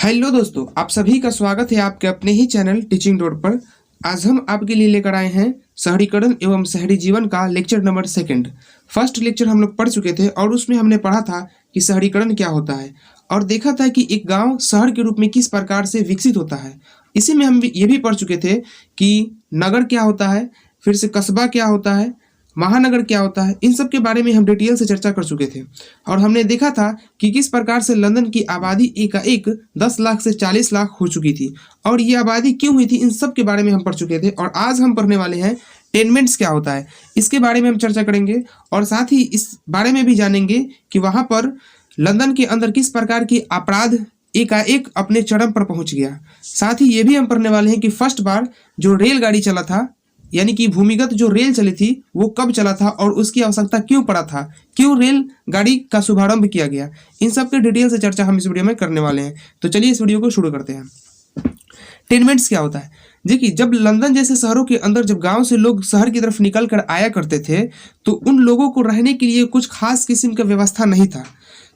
Hello दोस्तों, आप सभी का स्वागत है आपके अपने ही चैनल टीचिंग डॉट पर। आज हम आपके लिए लेकर आए हैं शहरीकरण एवं शहरी जीवन का लेक्चर नंबर 2। फर्स्ट लेक्चर हम लोग पढ़ चुके थे और उसमें हमने पढ़ा था कि शहरीकरण क्या होता है और देखा था कि एक गांव शहर के रूप में किस प्रकार से विकसित होता है। इसी में हम ये भी पढ़ चुके थे कि नगर क्या होता है, फिर से कस्बा क्या होता है, महानगर क्या होता है। इन सब के बारे में हम डिटेल से चर्चा कर चुके थे और हमने देखा था कि किस प्रकार से लंदन की आबादी एकाएक 10 लाख से 40 लाख हो चुकी थी और ये आबादी क्यों हुई थी, इन सब के बारे में हम पढ़ चुके थे। और आज हम पढ़ने वाले हैं टेनमेंट्स क्या होता है, इसके बारे में हम चर्चा करेंगे और साथ ही इस बारे में भी जानेंगे कि वहाँ पर लंदन के अंदर किस प्रकार की अपराध एकाएक अपने चरम पर पहुंच गया। साथ ही ये भी हम पढ़ने वाले हैं कि फर्स्ट बार जो रेलगाड़ी चला था, यानी कि भूमिगत जो रेल चली थी, वो कब चला था और उसकी आवश्यकता क्यों पड़ा था, क्यों रेल गाड़ी का शुभारंभ किया गया। इन सब के डिटेल से चर्चा हम इस वीडियो में करने वाले हैं। तो चलिए इस वीडियो को शुरू करते हैं। टेनमेंट्स क्या होता है? देखिए, जब लंदन जैसे शहरों के अंदर जब गांव से लोग शहर की तरफ निकल कर आया करते थे तो उन लोगों को रहने के लिए कुछ खास किस्म का व्यवस्था नहीं था।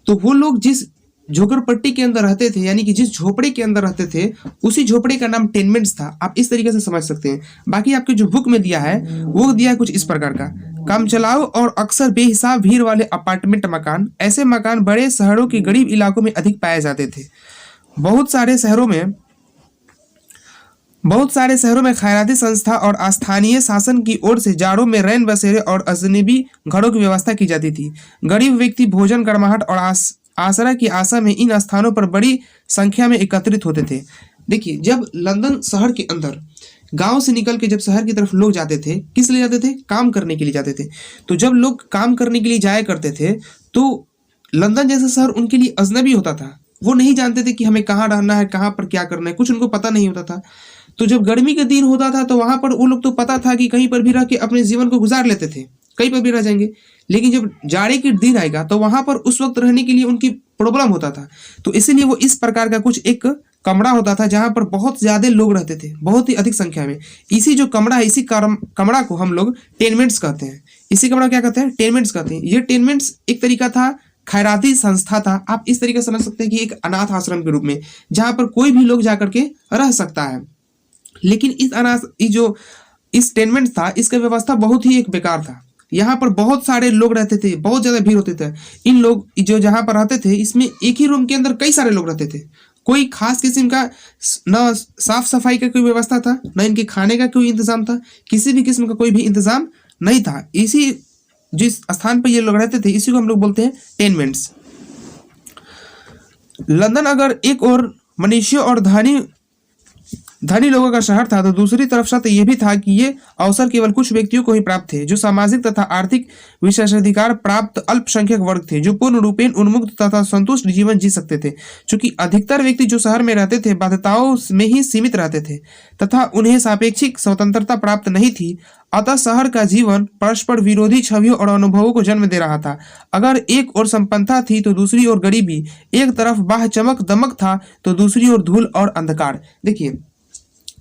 तो वो लोग जिस झोपड़पट्टी के अंदर रहते थे, यानी कि जिस झोपड़े के अंदर रहते थे, उसी झोपड़े का नाम टेनमेंट्स था। आप इस तरीके से समझ सकते हैं। बाकी आपके जो बुक में दिया है वो दिया है कुछ इस प्रकार का: काम चलाओ और अक्सर बेहिसाब भीड़ वाले अपार्टमेंट मकान। ऐसे मकान बड़े शहरों के गरीब इलाकों में अधिक पाए जाते थे। बहुत सारे शहरों में खैराती संस्था और स्थानीय शासन की ओर से जाड़ों में रैन बसेरे और अजनबी घरों की व्यवस्था की जाती थी। गरीब व्यक्ति भोजन, गर्माहट और आसरा की आशा में इन स्थानों पर बड़ी संख्या में एकत्रित होते थे। देखिए, जब लंदन शहर के अंदर गांव से निकल के जब शहर की तरफ लोग जाते थे, किस लिए जाते थे? काम करने के लिए जाते थे। तो जब लोग काम करने के लिए जाया करते थे तो लंदन जैसा शहर उनके लिए अजनबी होता था। वो नहीं जानते थे कि हमें कहाँ रहना है, कहाँ पर क्या करना है, कुछ उनको पता नहीं होता था। तो जब गर्मी के दिन होता था तो वहां पर वो लोग तो पता था कि कहीं पर भी रह के अपने जीवन को गुजार लेते थे, कहीं पर भी रह जाएंगे। लेकिन जब जाड़े के दिन आएगा तो वहां पर उस वक्त रहने के लिए उनकी प्रॉब्लम होता था। तो इसीलिए वो इस प्रकार का कुछ एक कमरा होता था जहां पर बहुत ज्यादा लोग रहते थे, बहुत ही अधिक संख्या में। इसी जो कमरा है, इसी कमरा को हम लोग टेनमेंट्स कहते हैं। इसी कमरा क्या कहते हैं? टेनमेंट्स कहते हैं। ये टेनमेंट्स एक तरीका था, खैराती संस्था था। आप इस तरीके से समझ सकते हैं कि एक अनाथ आश्रम के रूप में, जहां पर कोई भी लोग जाकर के रह सकता है। लेकिन इस टेनमेंट था, इसका व्यवस्था बहुत ही एक बेकार था। यहाँ पर बहुत सारे लोग रहते थे, बहुत ज्यादा भीड़ होते थे। इन लोग जो जहाँ पर रहते थे, इसमें एक ही रूम के अंदर कई सारे लोग रहते थे। कोई खास किस्म का न साफ सफाई का कोई व्यवस्था था, न इनके खाने का कोई इंतजाम था, किसी भी किस्म का कोई भी इंतजाम नहीं था। इसी जिस स्थान पर ये लोग रहते थे, इसी को हम लोग बोलते हैं टेनमेंट्स। लंदन अगर एक और मनुष्यों और धनी लोगों का शहर था तो दूसरी तरफ सत्य यह भी था कि ये अवसर केवल कुछ व्यक्तियों को ही प्राप्त थे, जो सामाजिक तथा आर्थिक विशेषाधिकार प्राप्त अल्पसंख्यक वर्ग थे, जो पूर्ण रूपेण उन्मुक्त तथा संतुष्ट जीवन जी सकते थे। क्योंकि अधिकतर व्यक्ति जो शहर में रहते थे बाध्यताओं में ही सीमित रहते थे तथा उन्हें सापेक्षिक स्वतंत्रता प्राप्त नहीं थी, अतः शहर का जीवन परस्पर विरोधी छवियों और अनुभवों को जन्म दे रहा था। अगर एक ओर संपन्नता थी तो दूसरी ओर गरीबी, एक तरफ बाह्य चमक दमक था तो दूसरी ओर धूल और अंधकार। देखिए,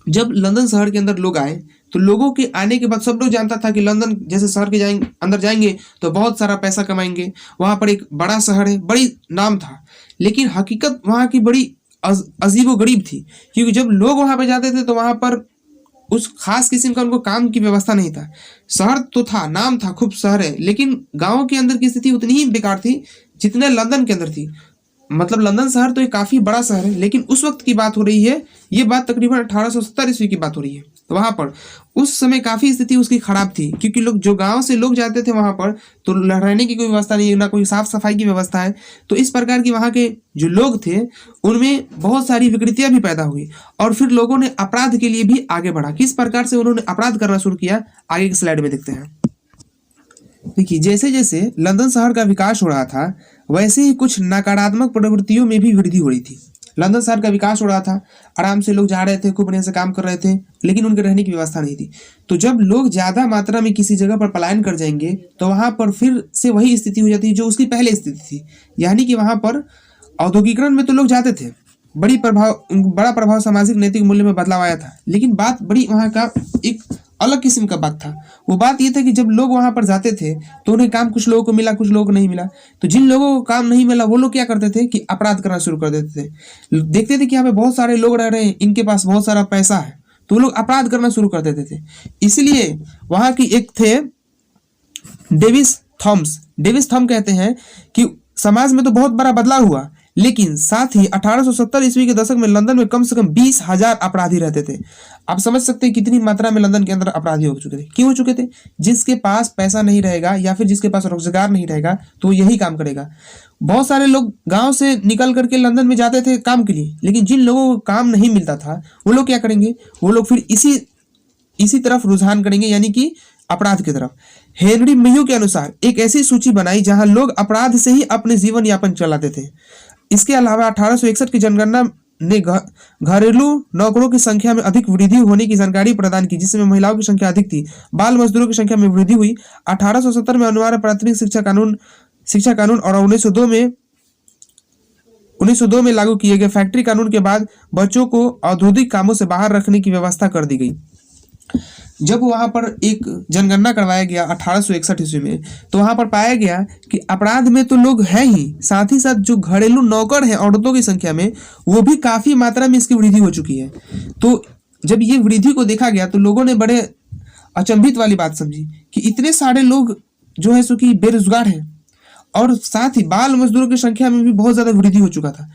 जब लंदन शहर के अंदर लोग आए तो लोगों के आने के बाद सब लोग जानता था कि लंदन जैसे शहर के अंदर जाएंगे तो बहुत सारा पैसा कमाएंगे, वहां पर एक बड़ा शहर है, बड़ी नाम था। लेकिन हकीकत वहां की बड़ी अजीबो गरीब थी, क्योंकि जब लोग वहां पर जाते थे तो वहां पर उस खास किस्म का उनको काम की व्यवस्था नहीं था। शहर तो था, नाम था, खूब शहर है, लेकिन गाँव के अंदर की स्थिति उतनी ही बेकार थी जितने लंदन के अंदर थी। मतलब लंदन शहर तो एक काफी बड़ा शहर है, लेकिन उस वक्त की बात हो रही है, ये बात तकरीबन 1870 ईस्वी की बात हो रही है। तो वहां पर उस समय काफी स्थिति उसकी खराब थी, क्योंकि लोग जो गांव से लोग जाते थे वहां पर तो रहने की कोई व्यवस्था नहीं है, ना कोई साफ सफाई की व्यवस्था है। तो इस प्रकार की वहां के जो लोग थे उनमें बहुत सारी विकृतियां भी पैदा हुई और फिर लोगों ने अपराध के लिए भी आगे बढ़ा। किस प्रकार से उन्होंने अपराध करना शुरू किया, आगे की स्लाइड में देखते हैं। देखिए, जैसे जैसे लंदन शहर का विकास हो रहा था वैसे ही कुछ नकारात्मक प्रवृत्तियों में भी वृद्धि हो रही थी। लंदन शहर का विकास हो रहा था, आराम से लोग जा रहे थे, खूब बढ़िया से काम कर रहे थे, लेकिन उनके रहने की व्यवस्था नहीं थी। तो जब लोग ज्यादा मात्रा में किसी जगह पर पलायन कर जाएंगे तो वहां पर फिर से वही स्थिति हो जाती है जो उसकी पहले स्थिति थी। यानी कि वहां पर औद्योगिकरण में तो लोग जाते थे, बड़ा प्रभाव सामाजिक नैतिक मूल्य में बदलाव आया था, लेकिन बात बड़ी वहां का एक अलग किस्म का बात था। वो बात ये था कि जब लोग वहां पर जाते थे तो उन्हें काम कुछ लोगों को मिला, कुछ लोगों को नहीं मिला। तो जिन लोगों को काम नहीं मिला वो लोग क्या करते थे कि अपराध करना शुरू कर देते थे। देखते थे कि यहाँ पे बहुत सारे लोग रह रहे हैं, इनके पास बहुत सारा पैसा है, तो वो लोग अपराध करना शुरू कर देते थे। इसलिए वहां की एक थे डेविस थॉम कहते हैं कि समाज में तो बहुत बड़ा बदलाव हुआ, लेकिन साथ ही 1870 ईस्वी के दशक में लंदन में कम से कम 20,000 अपराधी रहते थे। आप समझ सकते हैं कितनी मात्रा में लंदन के अंदर अपराधी हो चुके थे। क्यों हो चुके थे? जिसके पास पैसा नहीं रहेगा या फिर जिसके पास रोजगार नहीं रहेगा तो यही काम करेगा। बहुत सारे लोग गांव से निकल करके लंदन में जाते थे काम के लिए, लेकिन जिन लोगों को काम नहीं मिलता था वो लोग क्या करेंगे? वो लोग फिर इसी तरफ रुझान करेंगे, यानी कि अपराध की तरफ। हेनरी मेयो के अनुसार एक ऐसी सूची बनाई जहां लोग अपराध से ही अपने जीवन यापन चलाते थे। इसके अलावा 1861 की जनगणना ने घरेलू नौकरों की संख्या में अधिक वृद्धि होने की जानकारी प्रदान की, जिसमें महिलाओं की संख्या अधिक थी। बाल मजदूरों की संख्या में वृद्धि हुई। 1870 में अनिवार्य प्राथमिक शिक्षा कानून और 1902 में लागू किए गए फैक्ट्री कानून के बाद बच्चों को औद्योगिक कामों से बाहर रखने की व्यवस्था कर दी गई। जब वहां पर एक जनगणना करवाया गया 1861 ईस्वी में, तो वहां पर पाया गया कि अपराध में तो लोग हैं ही, साथ ही साथ जो घरेलू नौकर हैं औरतों की संख्या में, वो भी काफी मात्रा में इसकी वृद्धि हो चुकी है। तो जब ये वृद्धि को देखा गया तो लोगों ने बड़े अचंभित वाली बात समझी कि इतने सारे लोग जो है सो कि बेरोजगार हैं, और साथ ही बाल मजदूरों की संख्या में भी बहुत ज्यादा वृद्धि हो चुका था।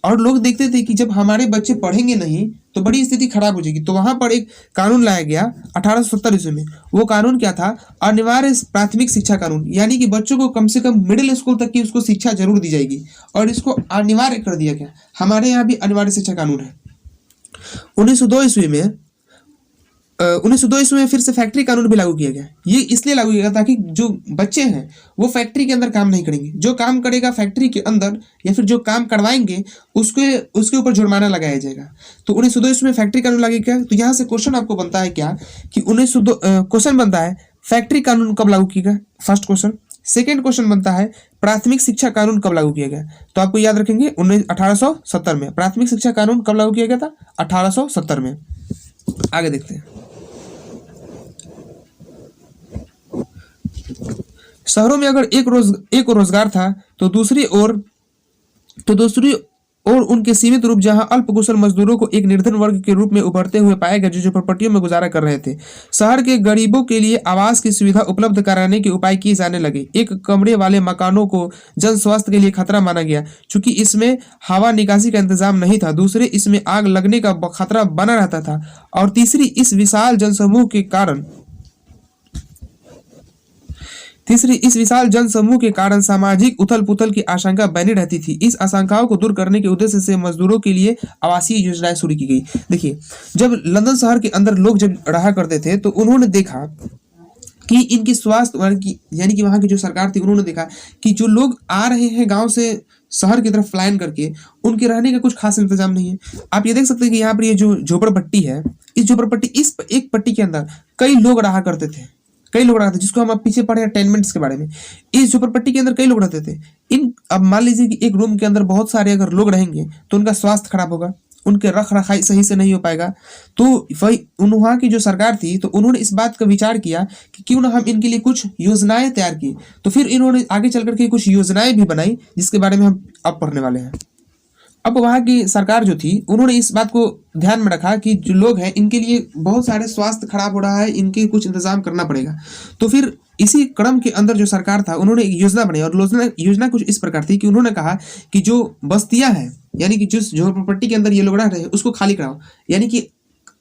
और लोग देखते थे कि जब हमारे बच्चे पढ़ेंगे नहीं तो बड़ी स्थिति खराब हो जाएगी। तो वहां पर एक कानून लाया गया 1870 ईस्वी में। वो कानून क्या था? अनिवार्य प्राथमिक शिक्षा कानून, यानी कि बच्चों को कम से कम मिडिल स्कूल तक की उसको शिक्षा जरूर दी जाएगी, और इसको अनिवार्य कर दिया गया। हमारे यहाँ भी अनिवार्य शिक्षा कानून है। 1902 ईस्वी में फिर से फैक्ट्री कानून भी लागू किया गया। ये इसलिए लागू किया गया ताकि जो बच्चे हैं वो फैक्ट्री के अंदर काम नहीं करेंगे। जो काम करेगा फैक्ट्री के अंदर या फिर जो काम करवाएंगे उसके ऊपर जुर्माना लगाया जाएगा। तो 1902 ईस्वी में फैक्ट्री कानून लागू किया। तो यहाँ से क्वेश्चन आपको बनता है क्या कि 1902 क्वेश्चन बनता है फैक्ट्री कानून कब लागू किया गया? First question. सेकेंड क्वेश्चन बनता है प्राथमिक शिक्षा कानून कब लागू किया गया? तो आपको याद रखेंगे 1870 में। प्राथमिक शिक्षा कानून कब लागू किया गया था? 1870 में। आगे देखते हैं। शहरों में अगर एक रोजगार था तो दूसरी ओर उनके सीमित रूप जहां अल्प कुशल मजदूरों को एक निर्धन वर्ग के रूप में उभरते हुए पाया गया, जो झोपड़पट्टियों में गुजारा कर रहे थे। शहर के गरीबों के लिए आवास की सुविधा उपलब्ध कराने के उपाय किए जाने लगे। एक कमरे वाले मकानों को जन स्वास्थ्य के लिए खतरा माना गया, चूंकि इसमें हवा निकासी का इंतजाम नहीं था। दूसरे, इसमें आग लगने का खतरा बना रहता था। और तीसरी, इस विशाल जनसमूह के कारण सामाजिक उथल पुथल की आशंका बनी रहती थी। इस आशंकाओं को दूर करने के उद्देश्य से मजदूरों के लिए आवासीय योजनाएं शुरू की गई। देखिए, जब लंदन शहर के अंदर लोग जब रहा करते थे तो उन्होंने देखा कि इनकी स्वास्थ्य यानी कि वहां की जो सरकार थी, उन्होंने देखा कि जो लोग आ रहे हैं गांव से शहर की तरफ पलायन करके, उनके रहने का कुछ खास इंतजाम नहीं है। आप ये देख सकते हैं कि यहाँ पर ये जो झोपड़पट्टी है, इस एक पट्टी के अंदर कई लोग रहा करते थे। जिसको हम अब पीछे पढ़े हैं टेनमेंट्स के बारे में। इस झोपड़पट्टी के अंदर कई लोग रहते थे। अब मान लीजिए कि एक रूम के अंदर बहुत सारे अगर लोग रहेंगे तो उनका स्वास्थ्य खराब होगा, उनके रख रखाई सही से नहीं हो पाएगा। तो वही वहाँ की जो सरकार थी, तो उन्होंने इस बात का विचार किया कि क्यों ना हम इनके लिए कुछ योजनाएं तैयार की। तो फिर इन्होंने आगे चल करके कुछ योजनाएं भी बनाई, जिसके बारे में हम अब पढ़ने वाले हैं। अब वहाँ की सरकार जो थी, उन्होंने इस बात को ध्यान में रखा कि जो लोग हैं इनके लिए बहुत सारे स्वास्थ्य खराब हो रहा है, इनके कुछ इंतजाम करना पड़ेगा। तो फिर इसी क्रम के अंदर जो सरकार था, उन्होंने एक योजना बनाई, और योजना कुछ इस प्रकार थी कि उन्होंने कहा कि जो बस्तियां हैं, यानी कि जिस झोपड़पट्टी के अंदर ये लोग रह रहे हैं, उसको खाली कराओ, यानी कि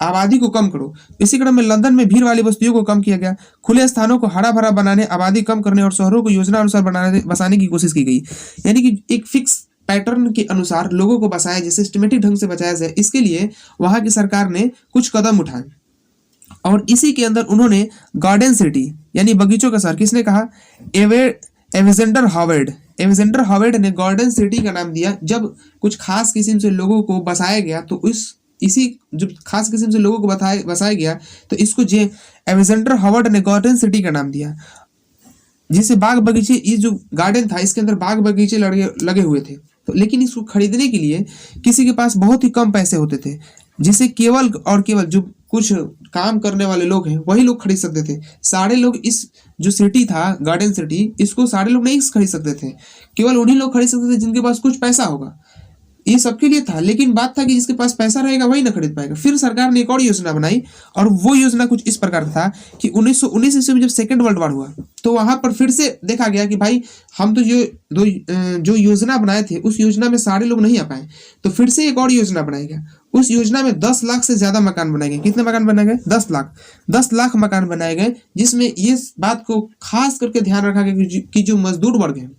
आबादी को कम करो। इसी क्रम में लंदन में भीड़ वाली बस्तियों को कम किया गया। खुले स्थानों को हरा भरा बनाने, आबादी कम करने और शहरों को योजना अनुसार बसाने की कोशिश की गई। यानी कि एक फिक्स पैटर्न के अनुसार लोगों को बसाया जाए, सिस्टमेटिक ढंग से बचाया जाए, इसके लिए वहां की सरकार ने कुछ कदम उठाए। और इसी के अंदर उन्होंने गार्डन सिटी यानी बगीचों का शहर, किसने कहा? एवेजेंडर हावर्ड ने गार्डन सिटी का नाम दिया। जब कुछ खास किस्म से लोगों को बसाया गया तो जब खास किस्म से लोगों को बसाया गया तो इसको एवेजेंडर हावर्ड ने गार्डन सिटी का नाम दिया, जिसे बाग बगीचे, ये जो गार्डन था इसके अंदर बाग बगीचे लगे हुए थे। तो लेकिन इसको खरीदने के लिए किसी के पास बहुत ही कम पैसे होते थे, जिसे केवल जो कुछ काम करने वाले लोग हैं वही लोग खरीद सकते थे। सारे लोग इस जो सिटी था गार्डन सिटी, इसको सारे लोग नहीं खरीद सकते थे, केवल उन्हीं लोग खरीद सकते थे जिनके पास कुछ पैसा होगा। ये सबके लिए था, लेकिन बात था कि जिसके पास पैसा रहेगा वही ना खरीद पाएगा। फिर सरकार ने एक और योजना बनाई, और वो योजना कुछ इस प्रकार था कि 1919 ईस्वी में जब सेकेंड वर्ल्ड वॉर हुआ तो वहां पर फिर से देखा गया कि भाई हम तो जो योजना बनाए थे उस योजना में सारे लोग नहीं आ पाए, तो फिर से एक और योजना बनाया गया। उस योजना में 10 लाख से ज्यादा मकान बनाए गए। कितने मकान बनाए गए? 10 लाख मकान बनाए गए, जिसमें ये बात को खास करके ध्यान रखा गया कि जो मजदूर वर्ग है,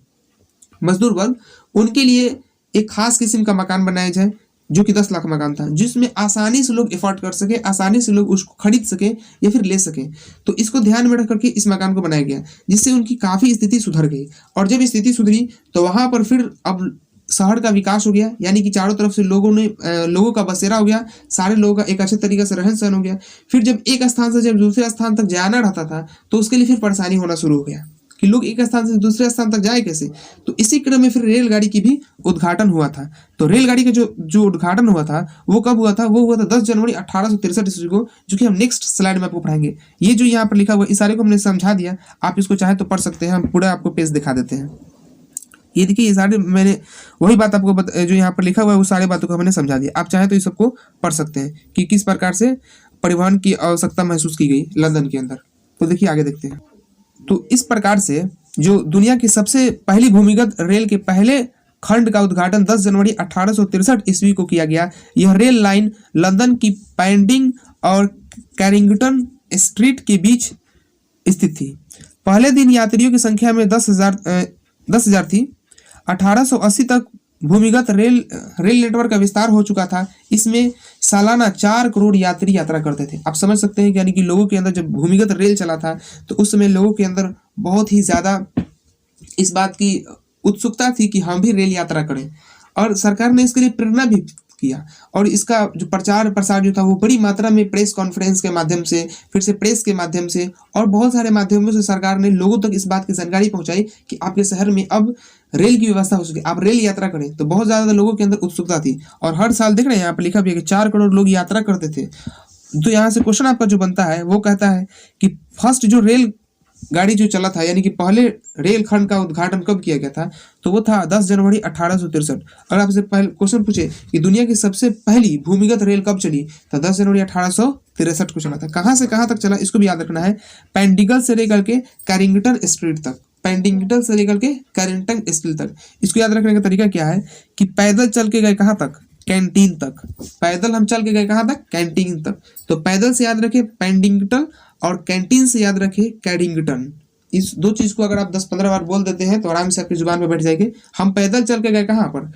मजदूर वर्ग, उनके लिए एक खास किस्म का मकान बनाया जाए, जो कि 10 लाख मकान था, जिसमें आसानी से लोग एफोर्ड कर सके, आसानी से लोग उसको खरीद सके या फिर ले सके। तो इसको ध्यान में रख करके इस मकान को बनाया गया, जिससे उनकी काफ़ी स्थिति सुधर गई। और जब स्थिति सुधरी तो वहाँ पर फिर अब शहर का विकास हो गया, यानी कि चारों तरफ से लोगों का बसेरा हो गया, सारे लोगों का एक अच्छे तरीके से रहन सहन हो गया। फिर जब एक स्थान से जब दूसरे स्थान तक जाना रहता था तो उसके लिए फिर परेशानी होना शुरू हो गया कि लोग एक स्थान से दूसरे स्थान तक जाए कैसे। तो इसी क्रम में फिर रेलगाड़ी की भी उद्घाटन हुआ था। तो रेलगाड़ी का जो उद्घाटन हुआ था वो कब हुआ था? वो हुआ था 10 जनवरी 1863 ईस्वी को, जो कि हम नेक्स्ट स्लाइड में आपको पढ़ाएंगे। ये जो यहाँ पर लिखा हुआ इस सारे को हमने समझा दिया, आप इसको चाहे तो पढ़ सकते हैं, हम पूरा आपको पेज दिखा देते हैं। ये देखिए, ये सारे मैंने वही बात आपको जो यहाँ पर लिखा हुआ है वो सारे बातों को हमने समझा दिया। आप चाहे तो इस सबको पढ़ सकते हैं कि किस प्रकार से परिवहन की आवश्यकता महसूस की गई लंदन के अंदर। तो देखिए आगे देखते हैं। तो इस प्रकार से जो दुनिया की सबसे पहली भूमिगत रेल के पहले खंड का उद्घाटन 10 जनवरी 1863 ईस्वी को किया गया। यह रेल लाइन लंदन की पैडिंग और कैरिंगटन स्ट्रीट के बीच स्थित थी। पहले दिन यात्रियों की संख्या में 10,000 थी। 1880 तक भूमिगत रेल नेटवर्क का विस्तार हो चुका था। इसमें सालाना 4 करोड़ यात्री यात्रा करते थे। आप समझ सकते हैं कि यानी कि लोगों के अंदर जब भूमिगत रेल चला था तो उस समय लोगों के अंदर बहुत ही ज़्यादा इस बात की उत्सुकता थी कि हम भी रेल यात्रा करें, और सरकार ने इसके लिए प्रेरणा भी किया। और इसका जो प्रचार प्रसार जो था वो बड़ी मात्रा में प्रेस कॉन्फ्रेंस के माध्यम से, फिर से प्रेस के माध्यम से और बहुत सारे माध्यमों से सरकार ने लोगों तक इस बात की जानकारी पहुंचाई कि आपके शहर में अब रेल की व्यवस्था हो सके, आप रेल यात्रा करें। तो बहुत ज़्यादा लोगों के अंदर उत्सुकता थी, और हर साल देख रहे हैं यहाँ पर लिखा भी है कि 4 करोड़ लोग यात्रा करते थे। तो यहाँ से क्वेश्चन आपका जो बनता है वो कहता है कि फर्स्ट जो रेल गाड़ी जो चला था, यानी कि पहले रेल खंड का उद्घाटन कब किया गया था? तो वो था 10 जनवरी 1863। अगर आपसे पहले क्वेश्चन पूछे कि दुनिया की सबसे पहली भूमिगत रेल कब चली, तो 10 जनवरी 1863 को चला था। कहाँ से कहाँ तक चला इसको भी याद रखना है। पैडिंगटन से लेकर के कैरिंगटन स्ट्रीट तक, पैडिंगटन से लेकर के कैरिंगटन स्ट्रीट तक। इसको याद रखने का तरीका क्या है कि पैदल चल के गए कहाँ तक? कैंटीन तक। पैदल हम चल के गए कहाँ तक? कैंटीन तक। तो पैदल से याद रखे पैडिंगटन, और कैंटीन से याद रखे कैरिंगटन। इस दो चीज को अगर आप 10-15 बार बोल देते हैं तो आराम से आपकी जुबान में बैठ जाएगी। हम पैदल चल के गए कहाँ पर?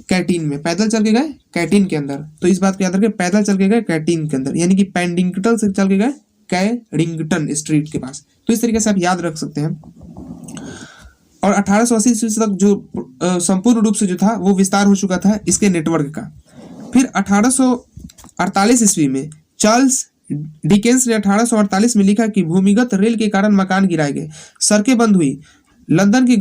कैंटीन में। पैदल चल के गए कैंटीन के अंदर। तो इस बात को याद रखें, पैदल चल के गए कैंटीन के अंदर, यानी कि पैडिंगटन से चल के गए कैरिंगटन स्ट्रीट के पास। तो इस तरीके से आप याद रख सकते हैं। और 1880 ईस्वी तक जो संपूर्ण रूप से जो था वो विस्तार हो चुका था इसके नेटवर्क का। फिर 1848 ईस्वी में चार्ल्स डिकेंस ने 1848 में लिखा कि भूमिगत रेल के कारण मकान गिराए गए, सड़कें बंद हुई, लंदन के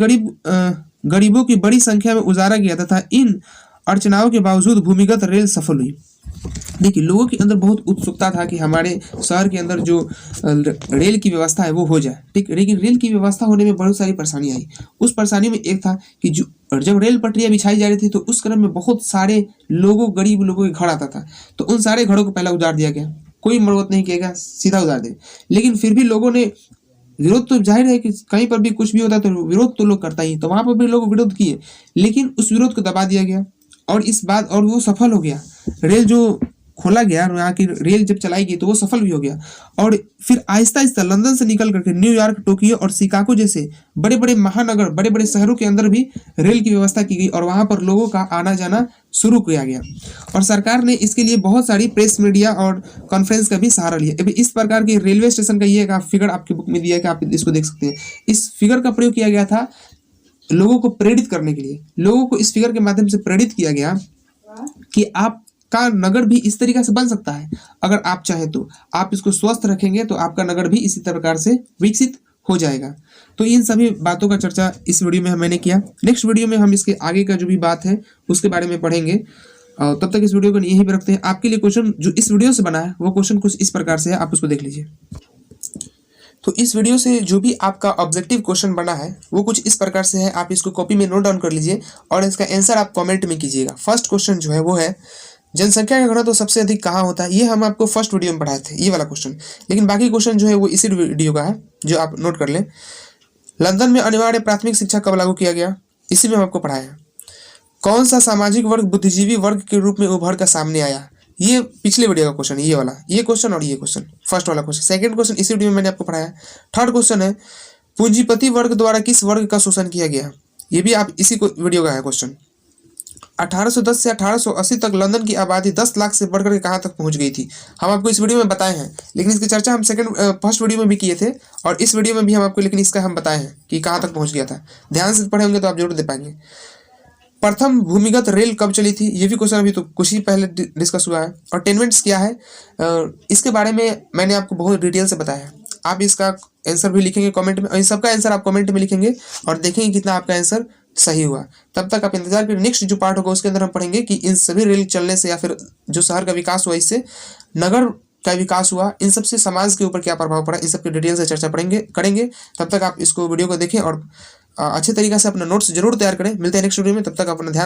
गरीबों की बड़ी संख्या में उजारा गया तथा इन अड़चनाओं के बावजूद भूमिगत रेल सफल हुई। देखिए, लोगों के अंदर बहुत उत्सुकता था कि हमारे शहर के अंदर जो रेल की व्यवस्था है वो हो जाए, ठीक। लेकिन रेल की व्यवस्था होने में बहुत सारी परेशानी आई। उस परेशानी में एक था कि जब रेल पटरियां बिछाई जा रही थी तो उस क्रम में बहुत सारे गरीब लोगों के घर आता था, तो उन सारे घरों को पहले उजाड़ दिया गया। कोई मरम्मत नहीं किया, सीधा उतार दे। लेकिन फिर भी लोगों ने विरोध, तो जाहिर है कि कहीं पर भी कुछ भी होता है तो विरोध तो लोग करता ही, तो वहां पर भी लोग विरोध किए, लेकिन उस विरोध को दबा दिया गया और वो सफल हो गया। रेल जो खोला गया, यहाँ की रेल जब चलाई गई तो वो सफल भी हो गया। और फिर आहिस्ता आहिस्ता लंदन से निकल करके न्यूयॉर्क, टोक्यो और शिकागो जैसे बड़े बड़े महानगर, बड़े बड़े शहरों के अंदर भी रेल की व्यवस्था की गई और वहां पर लोगों का आना जाना शुरू किया गया। और सरकार ने इसके लिए बहुत सारी प्रेस, मीडिया और कॉन्फ्रेंस का भी सहारा लिया। इस प्रकार की रेलवे स्टेशन का ये एक फिगर आपकी बुक में दिया है कि आप इसको देख सकते हैं। इस फिगर का प्रयोग किया गया था लोगों को प्रेरित करने के लिए। लोगों को इस फिगर के माध्यम से प्रेरित किया गया कि आपका नगर भी इस तरीके से बन सकता है। अगर आप चाहे तो आप इसको स्वस्थ रखेंगे तो आपका नगर भी इसी प्रकार से विकसित हो जाएगा। तो इन सभी बातों का चर्चा इस वीडियो में मैंने किया। नेक्स्ट वीडियो में हम इसके आगे का जो भी बात है उसके बारे में पढ़ेंगे। तब तक इस वीडियो को यहीं पे रखते हैं। आपके लिए क्वेश्चन जो इस वीडियो से बना है वो क्वेश्चन कुछ इस प्रकार से है, आप उसको देख लीजिए। तो इस वीडियो से जो भी आपका ऑब्जेक्टिव क्वेश्चन बना है वो कुछ इस प्रकार से है, आप इसको कॉपी में नोट डाउन कर लीजिए और इसका आंसर आप कमेंट में कीजिएगा। फर्स्ट क्वेश्चन जो है वो है, जनसंख्या का घनत्व सबसे अधिक कहाँ होता है। ये हम आपको फर्स्ट वीडियो में पढ़ाए थे, ये वाला क्वेश्चन, लेकिन बाकी क्वेश्चन जो है वो इसी वीडियो का है, जो आप नोट कर लें। लंदन में अनिवार्य प्राथमिक शिक्षा कब लागू किया गया, इसी में हम आपको पढ़ाया है। कौन सा सामाजिक वर्ग बुद्धिजीवी वर्ग के रूप में उभर कर सामने आया, ये पिछले वीडियो का क्वेश्चन, ये वाला, ये क्वेश्चन और ये क्वेश्चन, फर्स्ट वाला क्वेश्चन। सेकंड क्वेश्चन इसी वीडियो में मैंने आपको पढ़ाया। थर्ड क्वेश्चन है, पूंजीपति वर्ग द्वारा किस वर्ग का शोषण किया गया, ये भी आप इसी वीडियो का है क्वेश्चन। 1810 से 1880 तक लंदन की आबादी 10 लाख से बढ़कर के कहाँ तक पहुंच गई थी, हम आपको इस वीडियो में बताए हैं, लेकिन इसकी चर्चा हम फर्स्ट वीडियो में भी किए थे और इस वीडियो में भी हम आपको, लेकिन इसका हम बताए हैं कि कहाँ तक पहुंच गया था। ध्यान से पढ़े होंगे तो आप जरूर दे पाएंगे। प्रथम भूमिगत रेल कब चली थी, ये भी क्वेश्चन अभी तो कुछ ही पहले डिस्कस हुआ है। और टेनमेंट्स क्या है, इसके बारे में मैंने आपको बहुत डिटेल से बताया है। आप इसका आंसर भी लिखेंगे कमेंट में, और इन सबका आंसर आप कमेंट में लिखेंगे और देखेंगे कितना आपका आंसर सही हुआ। तब तक आप इंतजार करिए, नेक्स्ट जो पार्ट होगा उसके अंदर हम पढ़ेंगे कि इन सभी रेल चलने से या फिर जो शहर का विकास हुआ, इससे नगर का विकास हुआ, इन सबसे समाज के ऊपर क्या प्रभाव पड़ा, इन सब की डिटेल से चर्चा करेंगे। तब तक आप इसको वीडियो को देखें और अच्छे तरीके से अपना नोट्स जरूर तैयार करें। मिलते हैं नेक्स्ट वीडियो में, तब तक अपना ध्यान